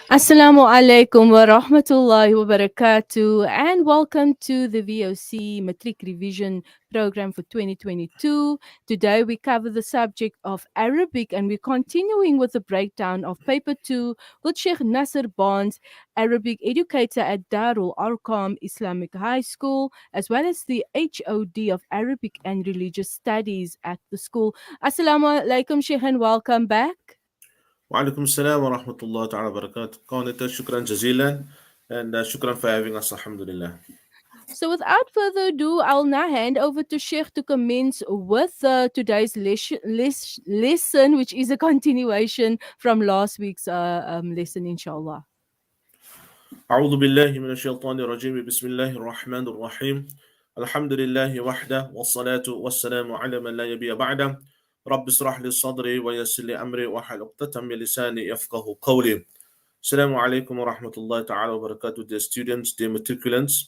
Assalamu alaikum wa rahmatullahi wa barakatuh, and welcome to the VOC Matric Revision program for 2022. Today we cover the subject of Arabic, and we're continuing with the breakdown of paper 2 with Shaykh Nassar Bonds, Arabic educator at Darul Arqam Islamic High School, as well as the HOD of Arabic and Religious Studies at the school. Assalamu alaikum, Shaykh, and welcome back. وعليكم السلام ورحمة الله تعالى وبركاته. كونتا شكرا جزيلا and شكرا for having us. Alhamdulillah. So, without further ado, I'll now hand over to Sheikh to commence with today's lesson, which is a continuation from last week's lesson, inshallah. أعوذ بالله من الشيطان الرجيم. بسم الله الرحمن الرحيم. الحمد لله وحده والصلاة والسلام على من لا نبي بعده. رب اشرح لي صدري ويسر لي أمري واحلل عقدة من لساني يفقهوا قولي. السلام عليكم ورحمة الله تعالى وبركاته. Dear students, dear matriculants.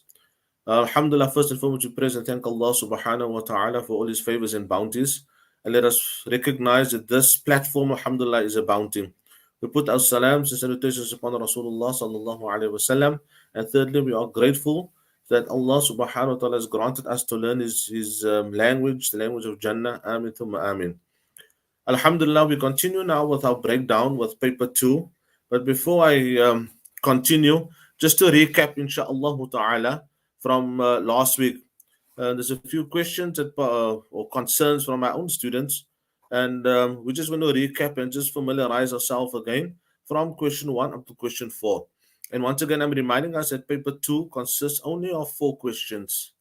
Alhamdulillah, first and foremost, we praise and thank Allah subhanahu wa ta'ala for all his favors and bounties. And let us recognize that this platform, alhamdulillah, is a bounty. We put our salams and salutations upon Rasulullah sallallahu alayhi wa sallam. And thirdly, we are grateful that Allah subhanahu wa ta'ala has granted us to learn his language, the language of Jannah. Ameen thumma ameen. Alhamdulillah, we continue now with our breakdown with paper 2. But before I continue, just to recap, insha'Allah ta'ala, from last week. There's a few questions or concerns from my own students, and we're just going to recap and just familiarize ourselves again from question 1 up to question 4. And once again, I'm reminding us that paper 2 consists only of 4 questions.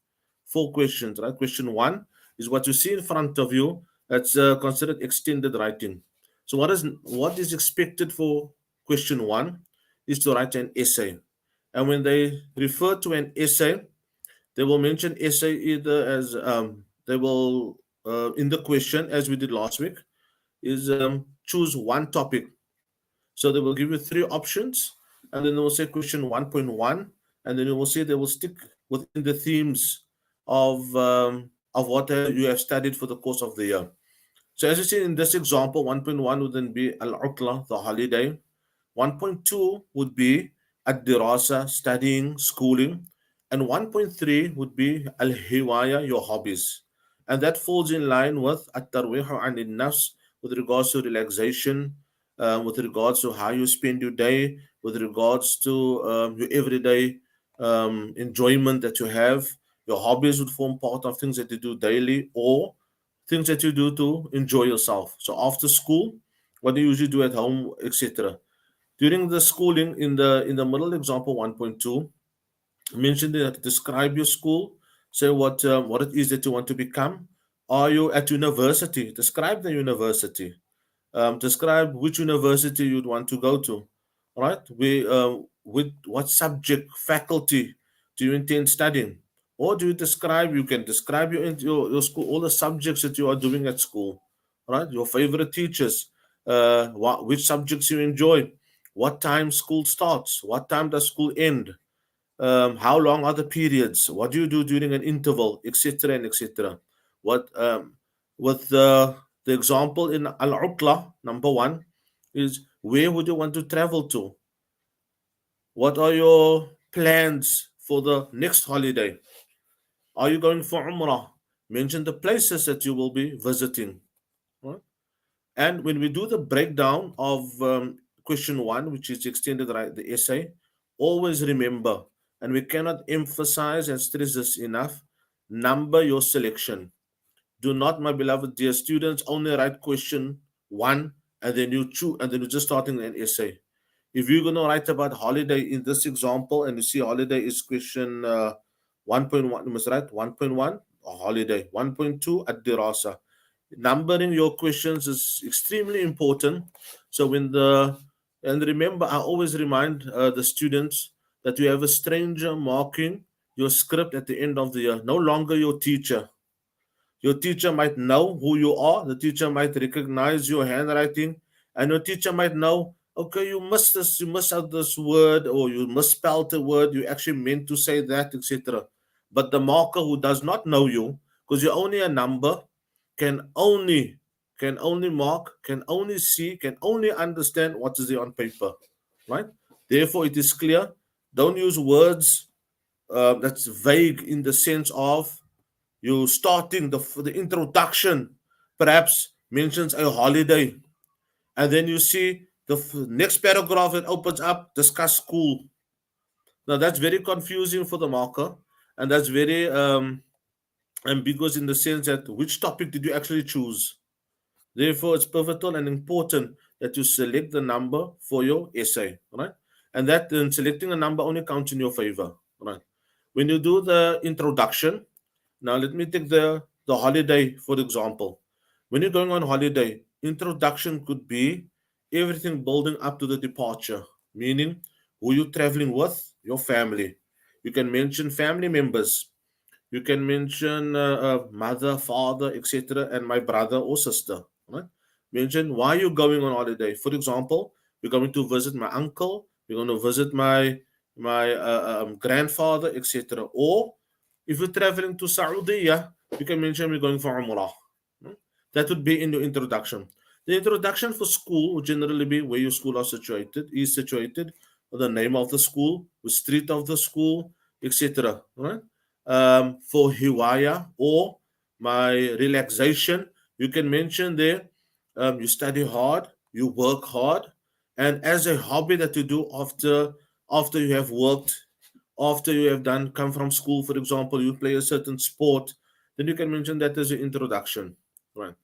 4 questions, right? Question 1 is what you see in front of you. That's considered extended writing. So what is expected for question 1 is to write an essay. And when they refer to an essay, they will mention essay either as they will in the question, as we did last week, is choose one topic. So they will give you 3 options, and then they will say question 1.1, and then you will say they will stick within the themes of what you have studied for the course of the year. So as you see in this example, 1.1 would then be al-utla, the holiday. 1.2 would be ad-dirasa, studying, schooling. And 1.3 would be al-hiwaya, your hobbies. And that falls in line with at-tarwihu an nafs, with regards to relaxation, with regards to how you spend your day, with regards to your everyday enjoyment that you have. Your hobbies would form part of things that you do daily or things that you do to enjoy yourself. So after school, what do you usually do at home, etc. During the schooling, in the middle example 1.2, mention that describe your school, say what it is that you want to become. Are you at university? Describe the university. Describe which university you'd want to go to. Right? With what subject, faculty do you intend studying? Or do you describe? You can describe your school, all the subjects that you are doing at school. Right? Your favorite teachers. Which subjects you enjoy. What time school starts? What time does school end? How long are the periods? What do you do during an interval, etc. and etc. What with the example in al-utla, number 1 is where would you want to travel to? What are your plans for the next holiday? Are you going for Umrah? Mention the places that you will be visiting. Right? And when we do the breakdown of question 1, which is extended right, the essay, always remember, and we cannot emphasize and stress this enough, number your selection. Do not, my beloved dear students, only write question 1 and then you choose and then you're just starting an essay. If you're going to write about holiday in this example and you see holiday is question 1.1, you must write 1.1 holiday, 1.2 ad-dirasa. Numbering your questions is extremely important. So and remember, I always remind the students that you have a stranger marking your script at the end of the year, no longer your teacher. Your teacher might know who you are. The teacher might recognize your handwriting, and your teacher might know, okay, you missed this, you missed out this word, or you misspelled the word, you actually meant to say that, etc. But the marker who does not know you, because you're only a number, can only can only mark, can only see, can only understand what is there on paper, right? Therefore, it is clear. Don't use words that's vague in the sense of you starting the introduction, perhaps mentions a holiday, and then you see the next paragraph that opens up discuss school. Now that's very confusing for the marker, and that's very ambiguous in the sense that which topic did you actually choose? Therefore, it's pivotal and important that you select the number for your essay, right? And that then selecting a number only counts in your favor, right? When you do the introduction, now let me take the holiday for example. When you're going on holiday, introduction could be everything building up to the departure, meaning who you're traveling with, your family. You can mention family members, you can mention mother, father, etc., and my brother or sister. Right? Mention why you're going on holiday. For example, we're going to visit my uncle. We're going to visit my grandfather, etc. Or if you're traveling to Saudi, you can mention we're going for Umrah. Hmm? That would be in your introduction. The introduction for school would generally be where your school is situated, the name of the school, the street of the school, etc. Right? For Hiwaya or my relaxation, you can mention there you study hard, you work hard, and as a hobby that you do after you have worked, after you have done come from school, for example, you play a certain sport, then you can mention that as an introduction, right?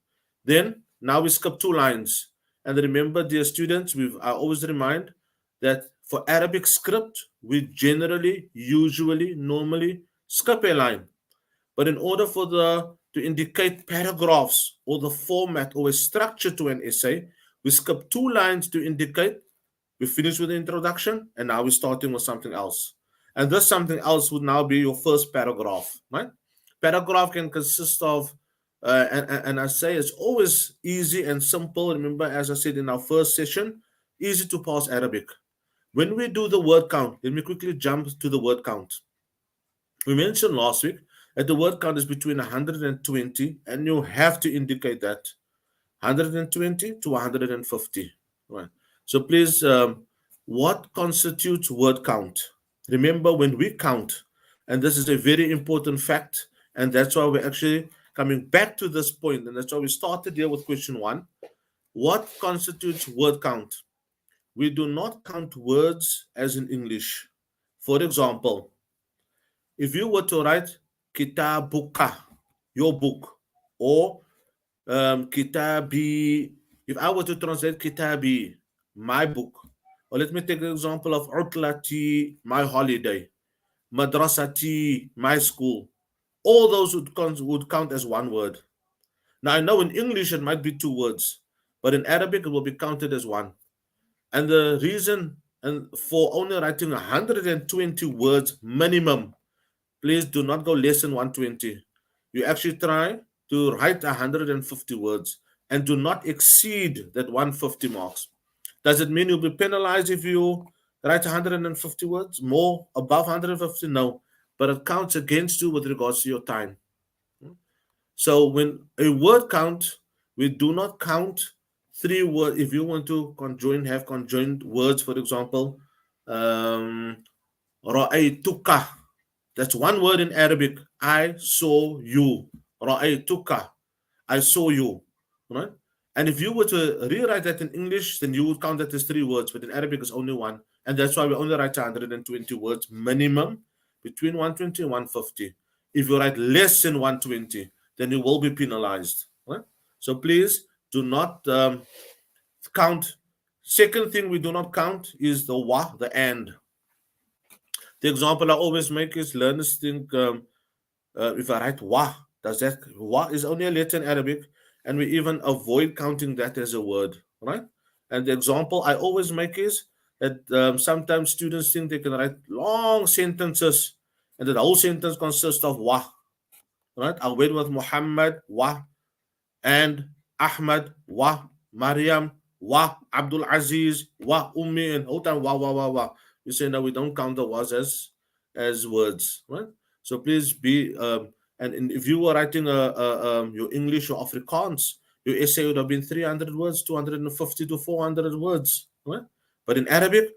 Then now we skip two lines, and remember, dear students, I always remind that for Arabic script we generally, usually, normally skip a line, but in order for the to indicate paragraphs or the format or a structure to an essay, we skip two lines to indicate we finished with the introduction and now we're starting with something else. And this something else would now be your first paragraph, right? Paragraph can consist of, and I say it's always easy and simple. Remember, as I said in our first session, easy to pass Arabic. When we do the word count, let me quickly jump to the word count. We mentioned last week that the word count is between 120, and you have to indicate that 120 to 150. Right. So please, what constitutes word count? Remember, when we count, and this is a very important fact, and that's why we're actually coming back to this point, and that's why we started here with question one. What constitutes word count? We do not count words as in English. For example, if you were to write kitabuka, your book, or kitabi, if I were to translate kitabi, my book, or let me take the example of utlati, my holiday, madrasati, my school, all those would count as one word. Now I know in English it might be two words, but in Arabic it will be counted as one. And the reason and for only writing 120 words minimum, please do not go less than 120. You actually try to write 150 words and do not exceed that 150 marks. Does it mean you'll be penalized if you write 150 words? More above 150? No. But it counts against you with regards to your time. So when a word count, we do not count three words. If you want to have conjoined words, for example, um, ra'aytuka, that's one word in Arabic. I saw you. Ra'aytuka. I saw you. Right? And if you were to rewrite that in English, then you would count that as three words, but in Arabic it's only one. And that's why we only write 120 words minimum, between 120 and 150. If you write less than 120, then you will be penalized. Right? So please do not count. Second thing we do not count is the wa, the and. The example I always make is learners think if I write wa, does that wa is only a letter in Arabic, and we even avoid counting that as a word, right? And the example I always make is that sometimes students think they can write long sentences, and that the whole sentence consists of wa, right? I went with Muhammad wa, and Ahmad wa, Maryam wa, Abdul Aziz wa, Ummi, and whole time wa. You say no, we don't count the was as words, right? So please be if you were writing your English or Afrikaans, Your essay would have been 300 words, 250 to 400 words, right? But in Arabic,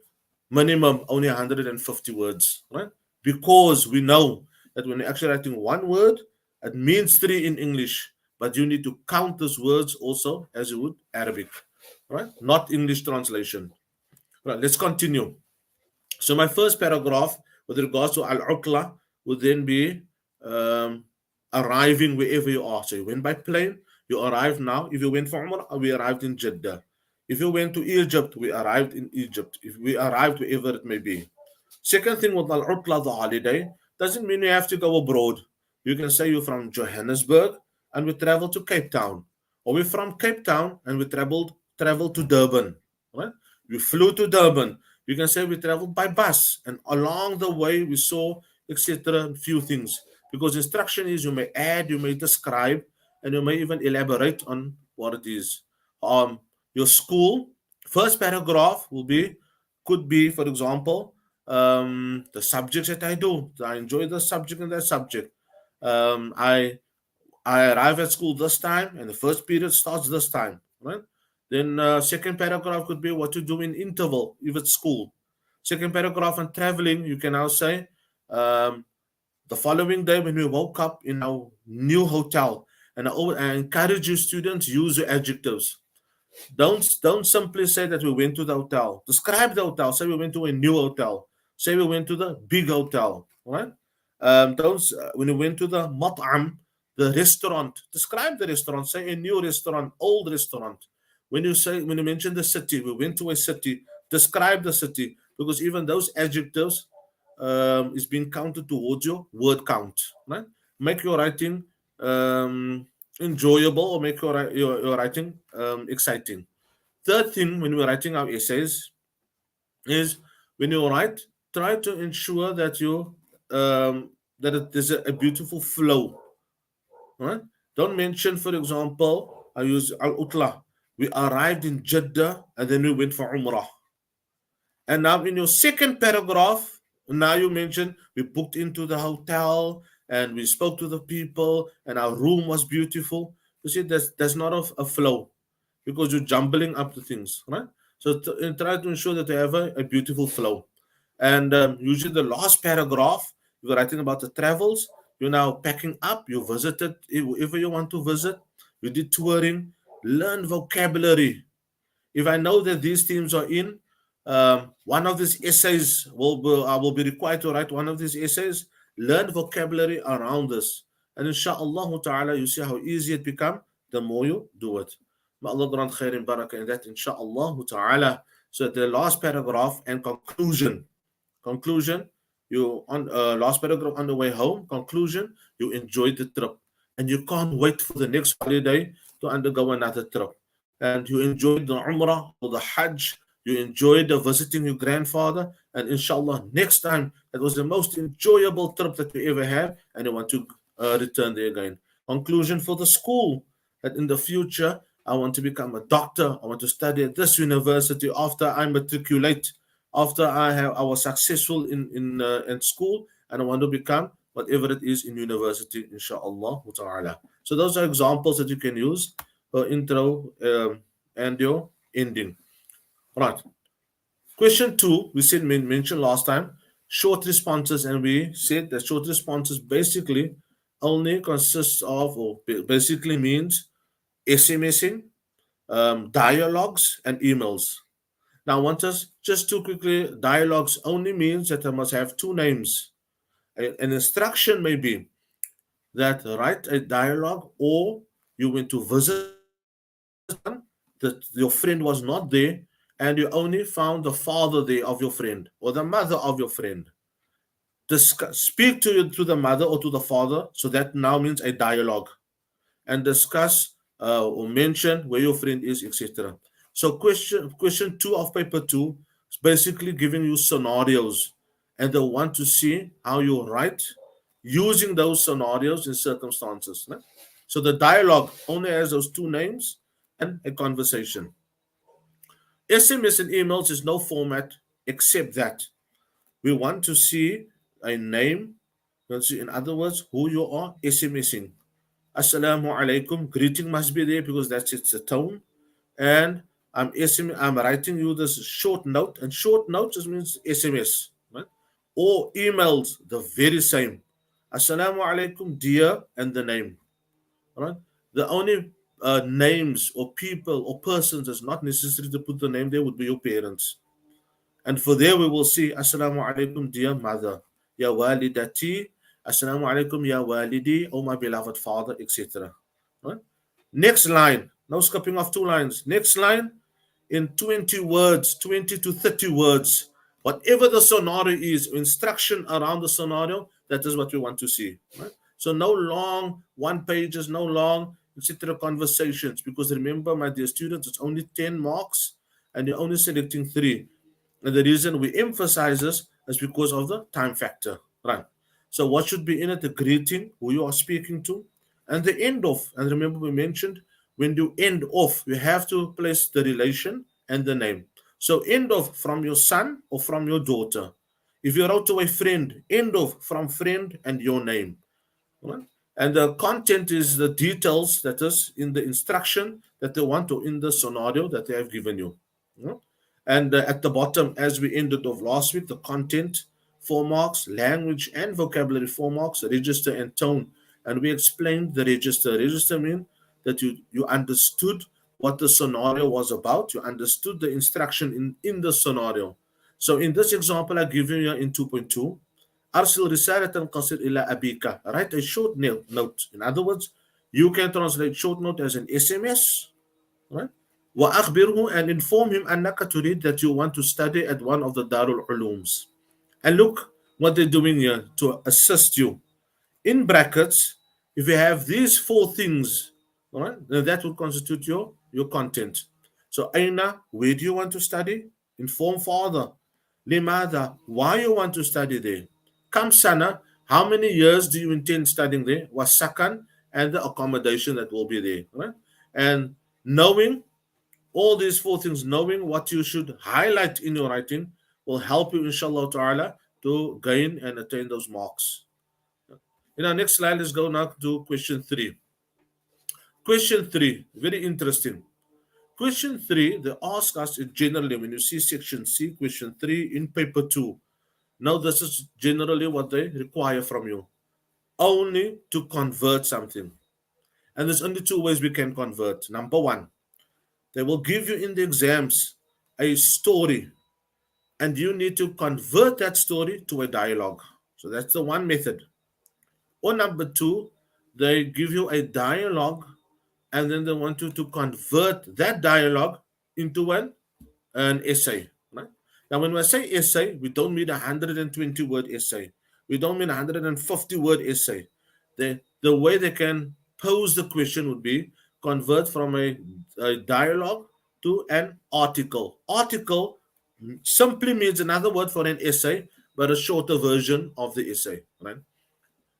minimum only 150 words, right? Because we know that when you're actually writing one word, it means three in English, but you need to count those words also as you would Arabic, right? Not English translation. Right, let's continue. So my first paragraph with regards to al-uqla would then be um, arriving wherever you are. So you went by plane, you arrived now. If you went for Umrah, we arrived in Jeddah. If you went to Egypt, we arrived in Egypt. If we arrived wherever it may be. Second thing with al-utla, the holiday, doesn't mean you have to go abroad. You can say you're from Johannesburg and we travel to Cape Town. Or we're from Cape Town and we traveled to Durban. Right? We flew to Durban. You can say we traveled by bus and along the way we saw, etc. Few things. Because instruction is you may add, you may describe, and you may even elaborate on what it is. Your school, first paragraph will be, could be, for example, the subjects that I do. I enjoy the subject and that subject. I arrive at school this time, and the first period starts this time. Right? Then second paragraph could be what to do in interval if it's school. Second paragraph on traveling, you can now say um, the following day when we woke up in our new hotel, and I encourage you students use your adjectives. Don't simply say that we went to the hotel. Describe the hotel. Say we went to a new hotel. Say we went to the big hotel. Right? Don't when we went to the mat'am, the restaurant. Describe the restaurant. Say a new restaurant, old restaurant. When you mention the city, we went to a city. Describe the city because even those adjectives is being counted towards your word count. Right? Make your writing enjoyable or make your writing exciting. Third thing when we're writing our essays is when you write, try to ensure that you that there's a beautiful flow. Right? Don't mention, for example, I use Al Utla. We arrived in Jeddah and then we went for Umrah. And now in your second paragraph, now you mention we booked into the hotel and we spoke to the people and our room was beautiful. You see, there's not a flow because you're jumbling up the things, right? So try to ensure that you have a beautiful flow. And usually the last paragraph, you're writing about the travels. You're now packing up. You visited wherever you want to visit. You did touring. Learn vocabulary. If I know that these themes are in, one of these essays I will be required to write one of these essays. Learn vocabulary around this, and inshallah ta'ala, you see how easy it become the more you do it. May Allah grant khair and barakah in that, inshallah ta'ala. So the last paragraph and conclusion. Conclusion, you on last paragraph on the way home. Conclusion, you enjoyed the trip and you can't wait for the next holiday to undergo another trip. And you enjoyed the Umrah or the Hajj, you enjoyed the visiting your grandfather, and inshallah, next time that was the most enjoyable trip that you ever had, and you want to return there again. Conclusion for the school that in the future, I want to become a doctor, I want to study at this university after I matriculate, after I was successful in school, and I want to become whatever it is in university, inshallah ta'ala. So those are examples that you can use for intro and your ending. Right. Question two, we said mentioned last time, short responses, and we said that short responses basically only consists of, or basically means SMSing, dialogues, and emails. Now, I want us just to quickly, dialogues only means that I must have two names. An instruction may be that write a dialogue, or you went to visit someone that your friend was not there and you only found the father there of your friend or the mother of your friend. Speak to the mother or to the father, so that now means a dialogue, and discuss or mention where your friend is, etc. So question two of paper two is basically giving you scenarios, and they want to see how you write using those scenarios and circumstances. Né? So the dialogue only has those two names and a conversation. SMS and emails is no format except that we want to see a name. In other words, who you are SMSing. Assalamu alaikum. Greeting must be there because that's its a tone. And I'm writing you this short note, and short note just means SMS, right? Or emails, the very same. Assalamu alaikum, dear, and the name. Right? The only names or people or persons that's not necessary to put the name there would be your parents. And for there we will see Assalamu alaikum, dear mother, Ya walidati, Assalamu alaikum, Ya walidi, oh my beloved father, etc. Right? Next line, no skipping off two lines. Next line, in 20 words, 20 to 30 words, whatever the scenario is, instruction around the scenario, that is what we want to see. Right? So no long one pages, no long, etc. conversations, because remember, my dear students, it's only 10 marks and you're only selecting three. And the reason we emphasize this is because of the time factor. Right. So what should be in it? The greeting, who you are speaking to, and the end of. And remember, we mentioned when you end off, you have to place the relation and the name. So end of from your son or from your daughter. If you wrote to a friend, end of from friend and your name. Right? And the content is the details that is in the instruction that they want to in the scenario that they have given you. Right? And at the bottom, as we ended of last week, the content, 4 marks, language and vocabulary, 4 marks, register and tone. And we explained the register. Register means that you understood what the scenario was about. You understood the instruction in the scenario. So in this example, I give you in 2.2, أرسل رسالة قصير إلى أبيك. Write a short note. In other words, you can translate short note as an SMS, right? وأخبره, and inform him أنك تريد, that you want to study at one of the Darul Ulooms. And look what they're doing here to assist you. In brackets, if you have these 4 things, all right, then that will constitute your content. So Aina, where do you want to study? Inform father. Limada, why you want to study there? Kam sana, how many years do you intend studying there? Wasakan, and the accommodation that will be there. Right? And knowing all these 4 things, knowing what you should highlight in your writing, will help you, inshallah ta'ala, to gain and attain those marks. In our next slide, let's go now to question 3. Question 3, very interesting. Question 3, they ask us generally when you see section C, question 3 in paper 2. Now, this is generally what they require from you. Only to convert something. And there's only 2 ways we can convert. Number 1, they will give you in the exams a story, and you need to convert that story to a dialogue. So that's the one method. Or number 2, they give you a dialogue, and then they want you to convert that dialogue into an essay. Right? Now, when we say essay, we don't mean a 120 word essay. We don't mean a 150 word essay. The way they can pose the question would be convert from a dialogue to an article. Article simply means another word for an essay, but a shorter version of the essay. Right?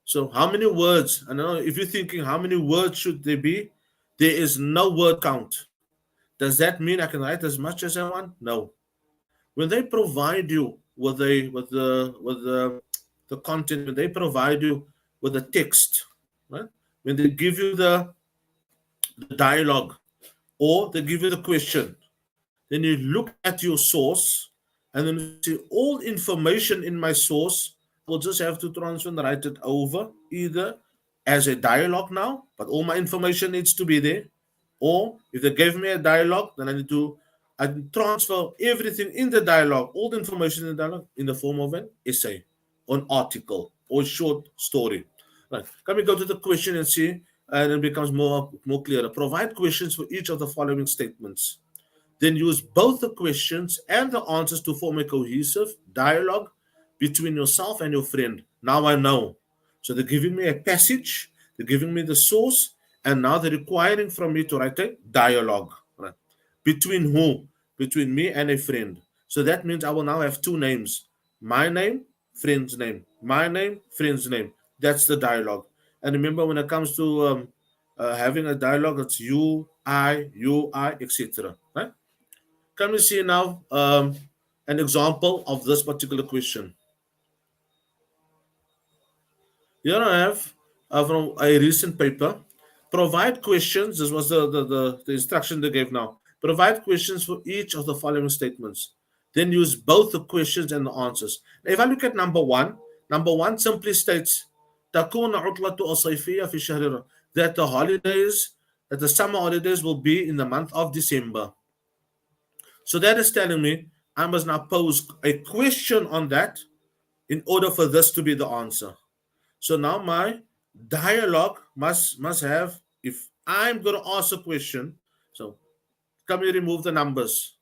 So, how many words? I know if you're thinking, how many words should there be? There is no word count. Does that mean I can write as much as I want? No. When they provide you with the content, when they provide you with the text, right? When they give you the dialogue or they give you the question, then you look at your source and then you see all information in my source. I will just have to transfer and write it over either as a dialogue now, but all my information needs to be there. Or if they gave me a dialogue, then I transfer everything in the dialogue, all the information in the dialogue, in the form of an essay, or an article, or a short story. Right. Can we go to the question and see, and it becomes more clearer. Provide questions for each of the following statements. Then use both the questions and the answers to form a cohesive dialogue between yourself and your friend. Now I know. So they're giving me a passage, they're giving me the source, and now they're requiring from me to write a dialogue. Right? Between who? Between me and a friend. So that means I will now have 2 names. My name, friend's name. My name, friend's name. That's the dialogue. And remember, when it comes to having a dialogue, it's you, I, etc. Right? Can we see now an example of this particular question? Here I have from a recent paper. Provide questions. This was the instruction they gave now. Provide questions for each of the following statements. Then use both the questions and the answers. Now, if I look at number one simply states تكون عطلة الصيفية في شهر that the holidays, that the summer holidays will be in the month of December. So that is telling me I must now pose a question on that in order for this to be the answer. So now my dialogue must have, if I'm going to ask a question, so can we remove the numbers?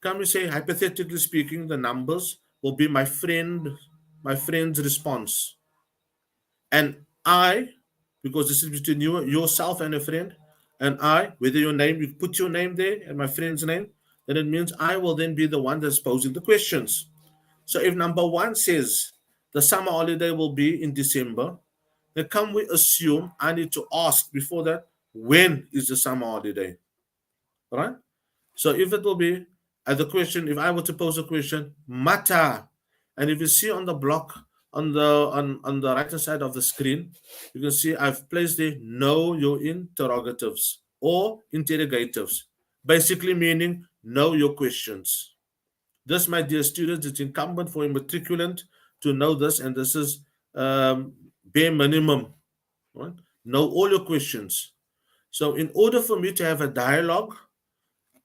Can we say, hypothetically speaking, the numbers will be my friend's response, and I, because this is between you, yourself and a friend, and I, whether your name, you put your name there and my friend's name, then it means I will then be the one that's posing the questions. So if number one says the summer holiday will be in December, then can we assume I need to ask before that, when is the summer holiday? Right? So if it will be the question, if I were to pose a question, mata, and if you see on the block on the right hand side of the screen, you can see I've placed there know your interrogatives or interrogatives, basically meaning know your questions. This, my dear students, it's incumbent for a matriculant to know this, and this is bare minimum. Right? Know all your questions. So, in order for me to have a dialogue,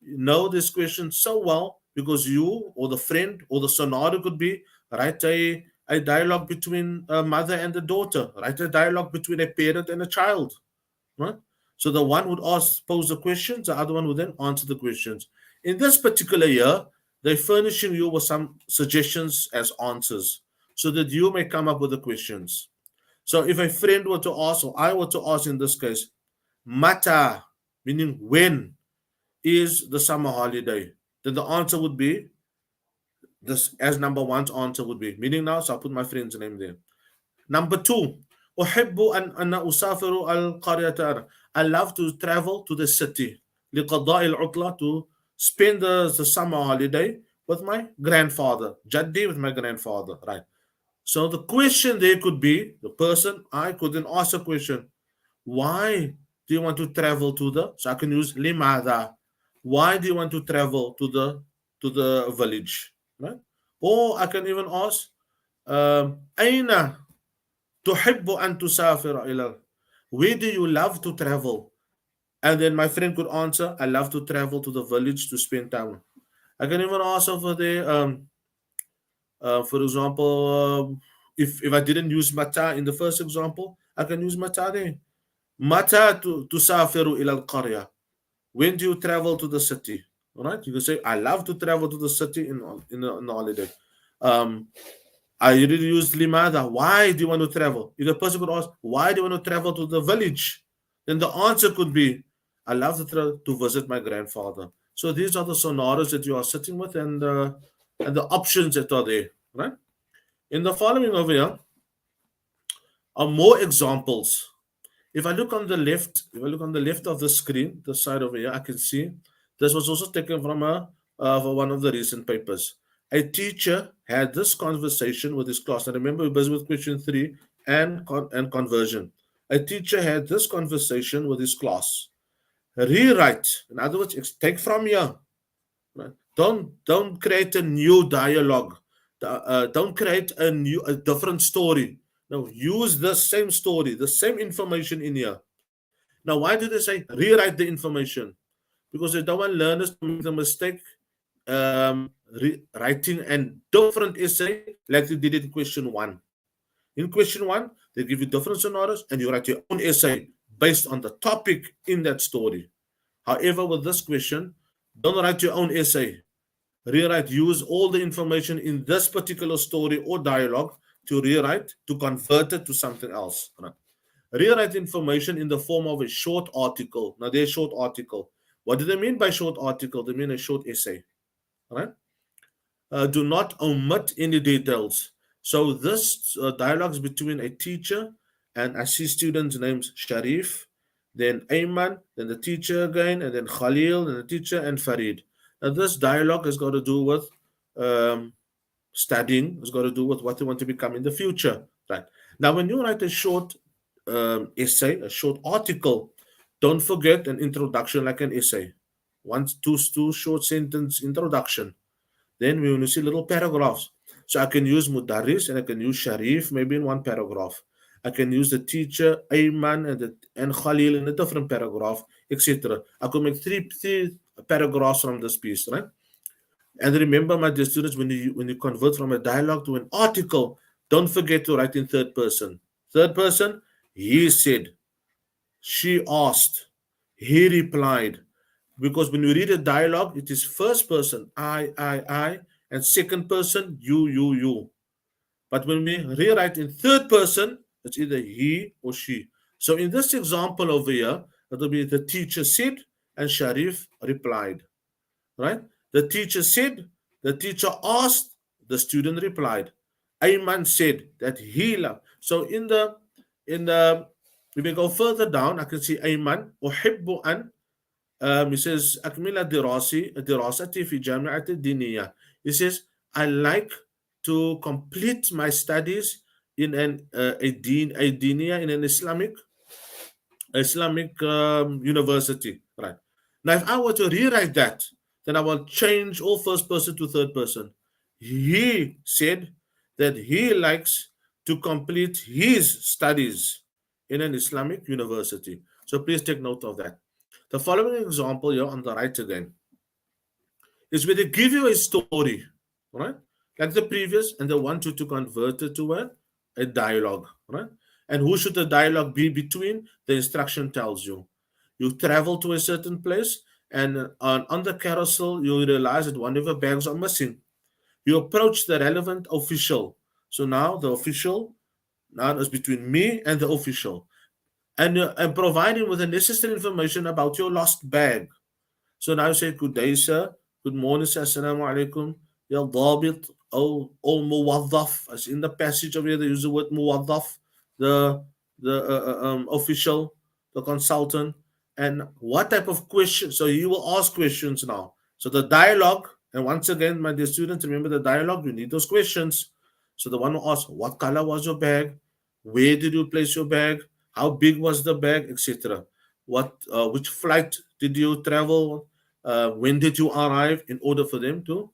know this question so well, because you or the friend or the scenario could be write a dialogue between a mother and a daughter, write a dialogue between a parent and a child. Right? So the one would pose the questions, the other one would then answer the questions. In this particular year, they're furnishing you with some suggestions as answers so that you may come up with the questions. So if a friend were to ask, or I were to ask in this case, mata, meaning when is the summer holiday, then the answer would be this, as number one's answer would be. Meaning now, so I'll put my friend's name there. Number two, أحب أن أسافر القرية. I love to travel to the city. لقضاء العطلة, to spend the summer holiday with my grandfather. جدي, with my grandfather. Right. So the question there could be, the person, I could then ask a question. Why do you want to travel to the, so I can use لماذا. Why do you want to travel to the village? Right? Or I can even ask, أين تحب أن تسافر إلى, where do you love to travel? And then my friend could answer, I love to travel to the village to spend time. I can even ask over there, for example, if I didn't use mata in the first example, I can use mata there. Mata تسافر إلى القرية. When do you travel to the city? All right, you can say, I love to travel to the city in the holiday. I really use limada. Why do you want to travel? If the person could ask, why do you want to travel to the village? Then the answer could be, I love to travel to visit my grandfather. So these are the scenarios that you are sitting with, and the options that are there. Right? In the following over here are more examples. If I look on the left, if I look on the left of the screen, the side over here, I can see this was also taken from one of the recent papers. A teacher had this conversation with his class. And remember, we're busy with question 3 and conversion. A teacher had this conversation with his class. Rewrite, in other words, take from here. Right? Don't create a new dialogue. Don't create a different story. No, use the same story, the same information in here. Now, why do they say rewrite the information? Because they don't want learners to make the mistake writing a different essay like they did in question 1. In question 1, they give you different scenarios and you write your own essay based on the topic in that story. However, with this question, don't write your own essay. Rewrite, use all the information in this particular story or dialogue to rewrite, to convert it to something else. Right? Rewrite information in the form of a short article. Now, there's short article. What do they mean by short article? They mean a short essay. Right? Do not omit any details. So this dialogue is between a teacher and I see students' names Sharif, then Ayman, then the teacher again, and then Khalil, and the teacher, and Farid. Now this dialogue has got to do with studying, has got to do with what they want to become in the future. Right. Now, when you write a short essay, a short article, Don't forget an introduction like an essay. One, two short sentence introduction. Then we want to see little paragraphs. So I can use Mudaris and I can use Sharif maybe in one paragraph. I can use the teacher Ayman and Khalil in a different paragraph, etc. I could make three paragraphs from this piece, right? And remember, my dear students, when you convert from a dialogue to an article, don't forget to write in third person. Third person, he said, she asked, he replied. Because when you read a dialogue, it is first person, I, and second person, you. But when we rewrite in third person, it's either he or she. So in this example over here, it will be the teacher said and Sharif replied. Right? The teacher said, the teacher asked, the student replied. Ayman said that he loved. So in the if we go further down, I can see Ayman أحب أن he says أكمل دراستي في جامعة الدينية. He says I like to complete my studies in a dinia, in an Islamic university. Right. Now, if I were to rewrite that, then I will change all first person to third person. He said that he likes to complete his studies in an Islamic university. So please take note of that. The following example here on the right again is where they give you a story, right? Like the previous, and they want you to convert it to a dialogue, right? And who should the dialogue be between? The instruction tells you. You travel to a certain place, and on the carousel, you realize that one of your bags are missing. You approach the relevant official. So now the official now is between me and the official, and provide him with the necessary information about your lost bag. So now you say, good day, sir. Good morning, sir. Assalamu alaikum. Ya ضابط أو موظف. As in the passage over here, they use the word موظف, the official, the consultant. And what type of question? So you will ask questions now. So the dialogue, and once again, my dear students, remember the dialogue, you need those questions. So the one who asks, what color was your bag? Where did you place your bag? How big was the bag, etc. Which flight did you travel? When did you arrive? In order for them to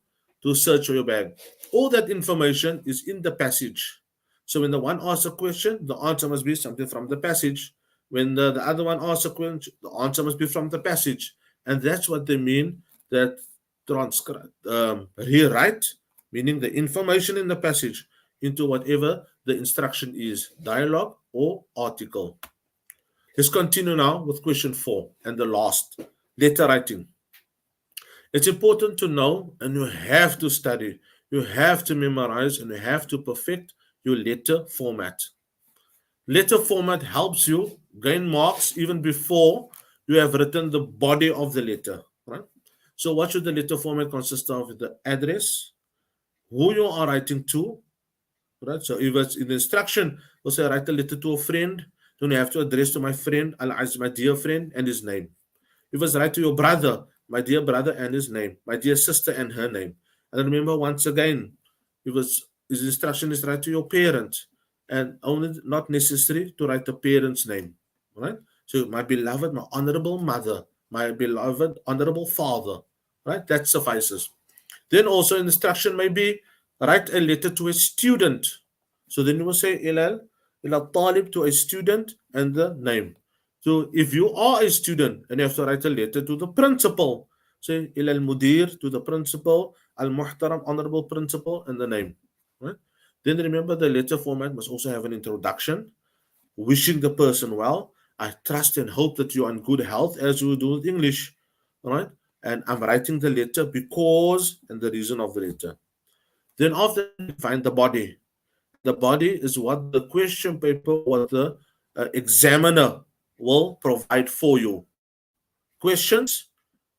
search your bag, all that information is in the passage. So when the one asks a question, the answer must be something from the passage. When the other one asks a question, the answer must be from the passage. And that's what they mean that rewrite, meaning the information in the passage into whatever the instruction is, dialogue or article. Let's continue now with question 4 and the last, letter writing. It's important to know, and you have to study, you have to memorize, and you have to perfect your letter format. Letter format helps you gain marks even before you have written the body of the letter. Right? So, what should the letter format consist of? The address, who you are writing to. Right? So, if it's in the instruction, we'll say write a letter to a friend, then you have to address to my friend, my dear friend, and his name. If it's write to your brother, my dear brother and his name, my dear sister and her name. And remember, once again, if his instruction is write to your parent, and only not necessary to write the parent's name, right? So my beloved, my honorable mother, my beloved, honorable father, right? That suffices. Then also instruction may be write a letter to a student. So then you will say ilal talib, to a student, and the name. So if you are a student and you have to write a letter to the principal, say ilal mudir, to the principal, al muhtaram, honorable principal, and the name. Right? Then remember, the letter format must also have an introduction, wishing the person well. I trust and hope that you are in good health, as you do with English. All right? And I'm writing the letter because, and the reason of the letter. Then after that, you find the body. And the body is what the question paper, what the examiner will provide for you. Questions,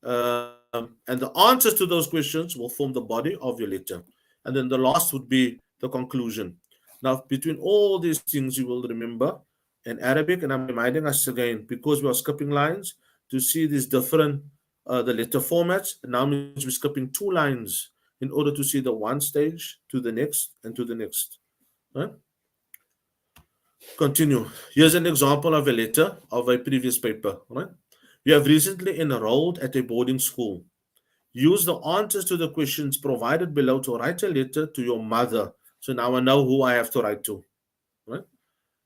and the answers to those questions will form the body of your letter. And then the last would be the conclusion. Now, between all these things, you will remember in Arabic, and I'm reminding us again, because we are skipping lines to see these different the letter formats. And now means we're skipping 2 lines in order to see the one stage to the next and to the next. Right? Continue. Here's an example of a letter of a previous paper. Right? You have recently enrolled at a boarding school. Use the answers to the questions provided below to write a letter to your mother. So now I know who I have to write to. Right?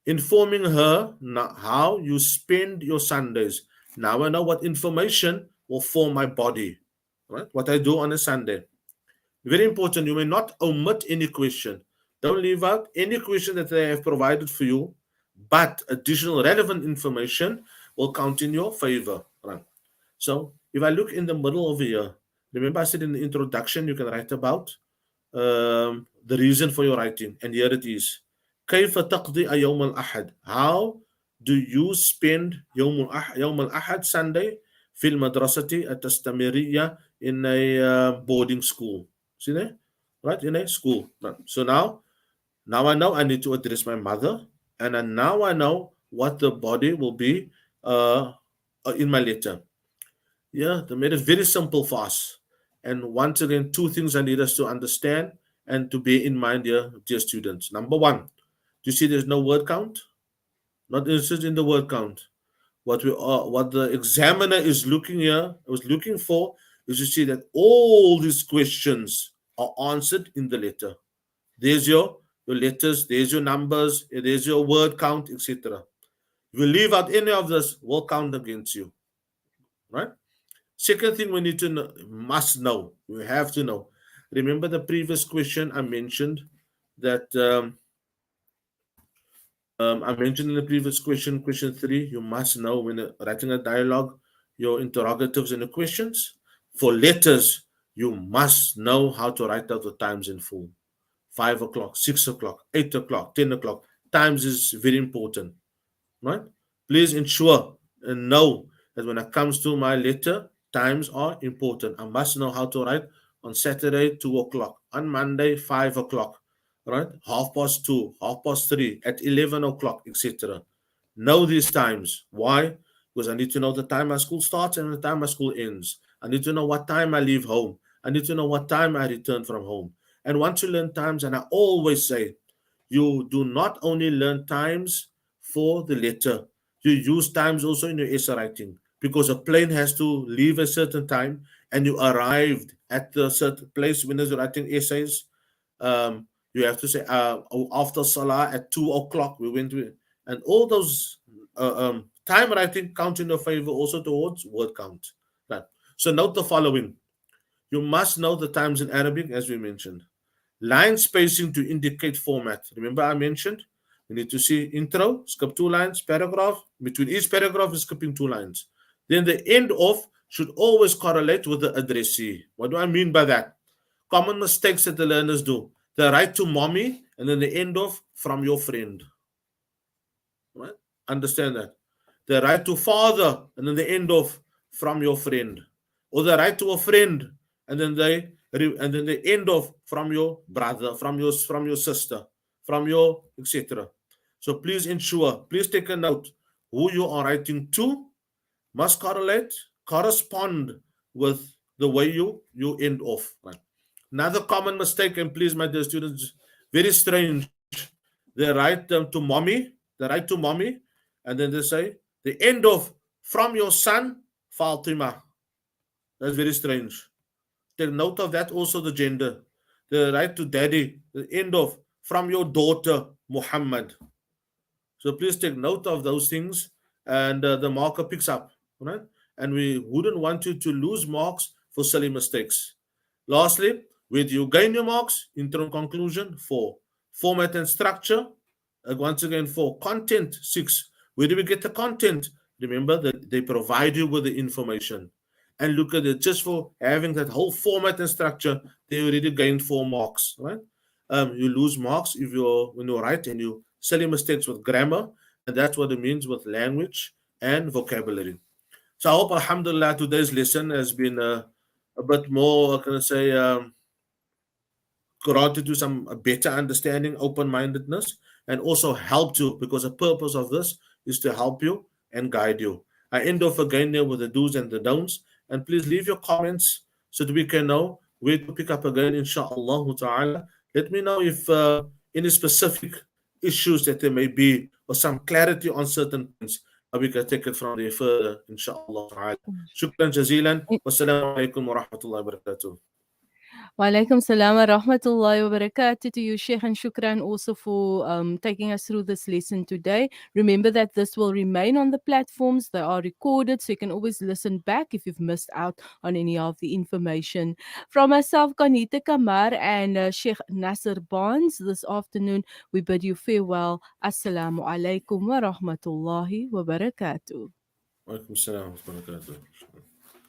Informing her how you spend your Sundays. Now I know what information will form my body. Right? What I do on a Sunday. Very important. You may not omit any question. Don't leave out any question that they have provided for you, but additional relevant information will count in your favor. Right? So if I look in the middle of the year, remember I said in the introduction you can write about the reason for your writing, and here it is. كيف تقضي يوم الأحد? How do you spend يوم الأحد Sunday في المدرسة التستمرية in a boarding school? See there? Right, in a school. Right. So now I know I need to address my mother, and now I know what the body will be uh, in my letter. Yeah, they made it very simple for us. And once again, two things I need us to understand and to bear in mind here, dear students. Number one, do you see there's no word count? Not interested in the word count. What the examiner is looking here, was looking for, is to see that all these questions are answered in the letter. There's your letters, there's your numbers, there's your word count, etc. If you leave out any of this, we'll count against you. Right? Second thing we need to know, must know, we have to know. Remember the previous question I mentioned that I mentioned in the previous question, question 3, you must know when writing a dialogue, your interrogatives and the questions. For letters, you must know how to write out the times in full. 5 o'clock, 6 o'clock, 8 o'clock, 10 o'clock. Times is very important, right? Please ensure and know that when it comes to my letter, times are important. I must know how to write on Saturday, 2 o'clock, on Monday, 5 o'clock, right? Half past 2, half past 3, at 11 o'clock, etc. Know these times. Why? Because I need to know the time my school starts and the time my school ends. I need to know what time I leave home. I need to know what time I return from home. And once you learn times, and I always say, you do not only learn times for the letter, you use times also in your essay writing, because a plane has to leave a certain time and you arrived at the certain place when you're writing essays. You have to say after Salah at 2 o'clock we went to, and all those time writing count in your favor also towards word count. Right. So note the following. You must know the times in Arabic, as we mentioned. Line spacing to indicate format. Remember I mentioned we need to see intro, skip 2 lines, paragraph. Between each paragraph is skipping 2 lines. Then the end of should always correlate with the addressee. What do I mean by that? Common mistakes that the learners do. They write to mommy and then the end of from your friend. Right? Understand that. They write to father and then the end of from your friend. Or they write to a friend and then they end of from your brother, from your sister, from your etc. So please ensure, please take a note who you are writing to must correspond with the way you end off. Right? Another common mistake, and please, my dear students, very strange. They write them to mommy. They write to mommy, and then they say the end of from your son Fatima. That's very strange. Take note of that. Also, the gender. They write to daddy. The end of from your daughter Muhammad. So please take note of those things, and the marker picks up, right? And we wouldn't want you to lose marks for silly mistakes. Lastly, where do you gain your marks? Intro and conclusion, 4. Format and structure, once again, 4. Content, 6. Where do we get the content? Remember that they provide you with the information. And look at it, just for having that whole format and structure, they already gained 4 marks, right? You lose marks if you're when you write and you silly mistakes with grammar, and that's what it means with language and vocabulary. So I hope, Alhamdulillah, today's lesson has been a bit more, can I say, granted you some a better understanding, open-mindedness, and also helped you, because the purpose of this is to help you and guide you. I end off again there with the do's and the don'ts, and please leave your comments so that we can know where to pick up again, inshallah ta'ala. Let me know if any specific issues that there may be or some clarity on certain points. we can take it from the further, inshallah ta'ala. Shukran jazilan. Wassalamu alaikum wa rahmatullahi wa barakatuh. Walaikum salam wa rahmatullahi wa barakatuh to you, Sheikh, and shukran also for taking us through this lesson today. Remember that this will remain on the platforms. They are recorded, so you can always listen back if you've missed out on any of the information. From myself, Kanita Kamar, and Sheikh Nassar Barnes, this afternoon, we bid you farewell. Assalamu alaikum wa rahmatullahi wa barakatuh. Wa alaikum assalam wa rahmatullahi wa barakatuh.